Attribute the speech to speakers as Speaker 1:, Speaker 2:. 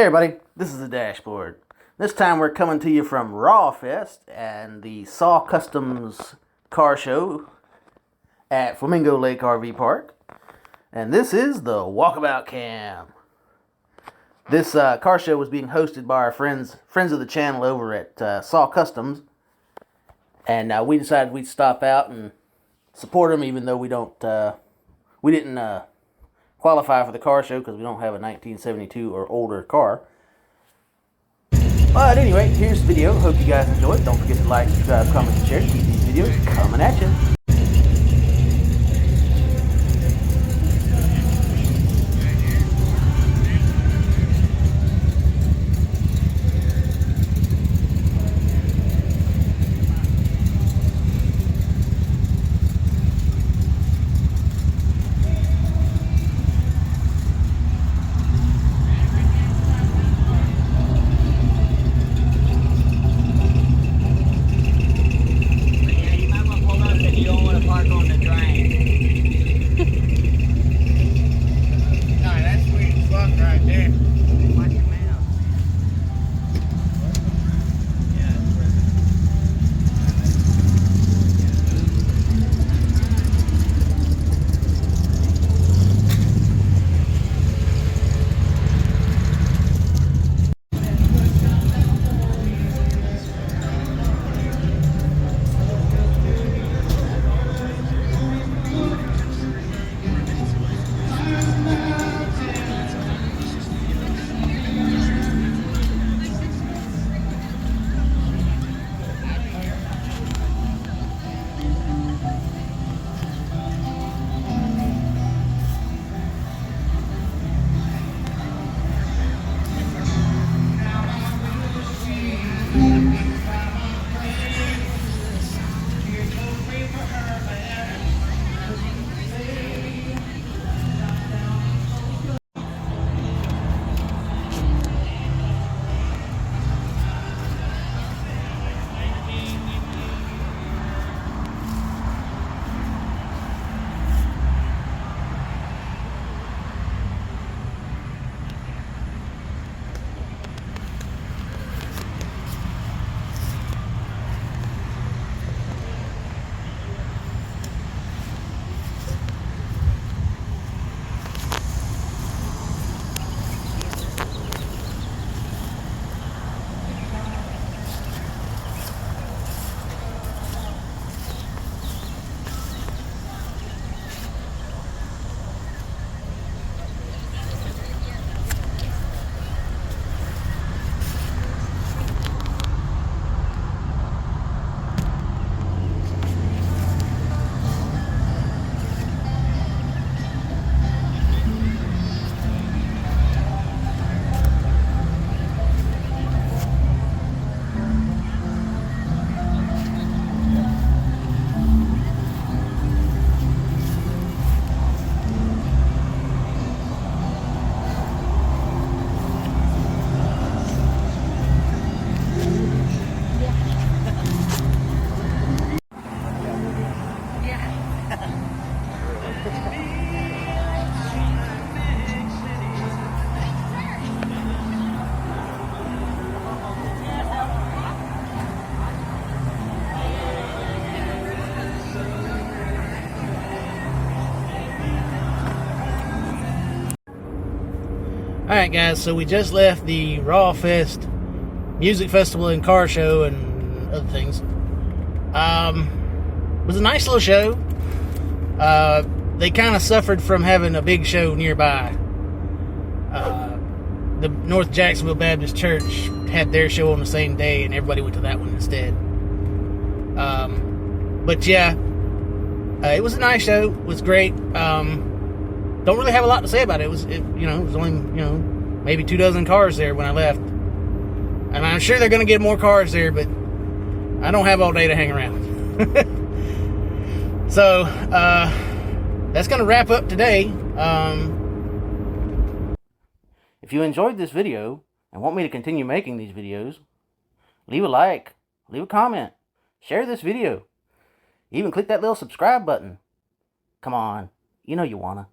Speaker 1: Hey everybody, this is the dashboard. This time we're coming to you from Raw Fest and the Saw Customs car show at Flamingo Lake RV Park. And this is the Walkabout cam. This car show was being hosted by our friends of the channel over at Saw Customs. And we decided we'd stop out and support them, even though we didn't qualify for the car show because we don't have a 1972 or older car. But anyway, here's the video. Hope you guys enjoy it. Don't forget to like, subscribe, comment, and share. Keep these videos coming at you. Alright guys, so we just left the Raw Fest music festival and car show and other things. It was a nice little show. They kind of suffered from having a big show nearby. The North Jacksonville Baptist Church had their show on the same day and everybody went to that one instead. But yeah, it was a nice show. It was great. Don't really have a lot to say about it. It was only, maybe 24 cars there when I left. And I'm sure they're going to get more cars there, but I don't have all day to hang around. So, that's going to wrap up today. If you enjoyed this video and want me to continue making these videos, leave a like, leave a comment, share this video. Even click that little subscribe button. Come on, you know you wanna.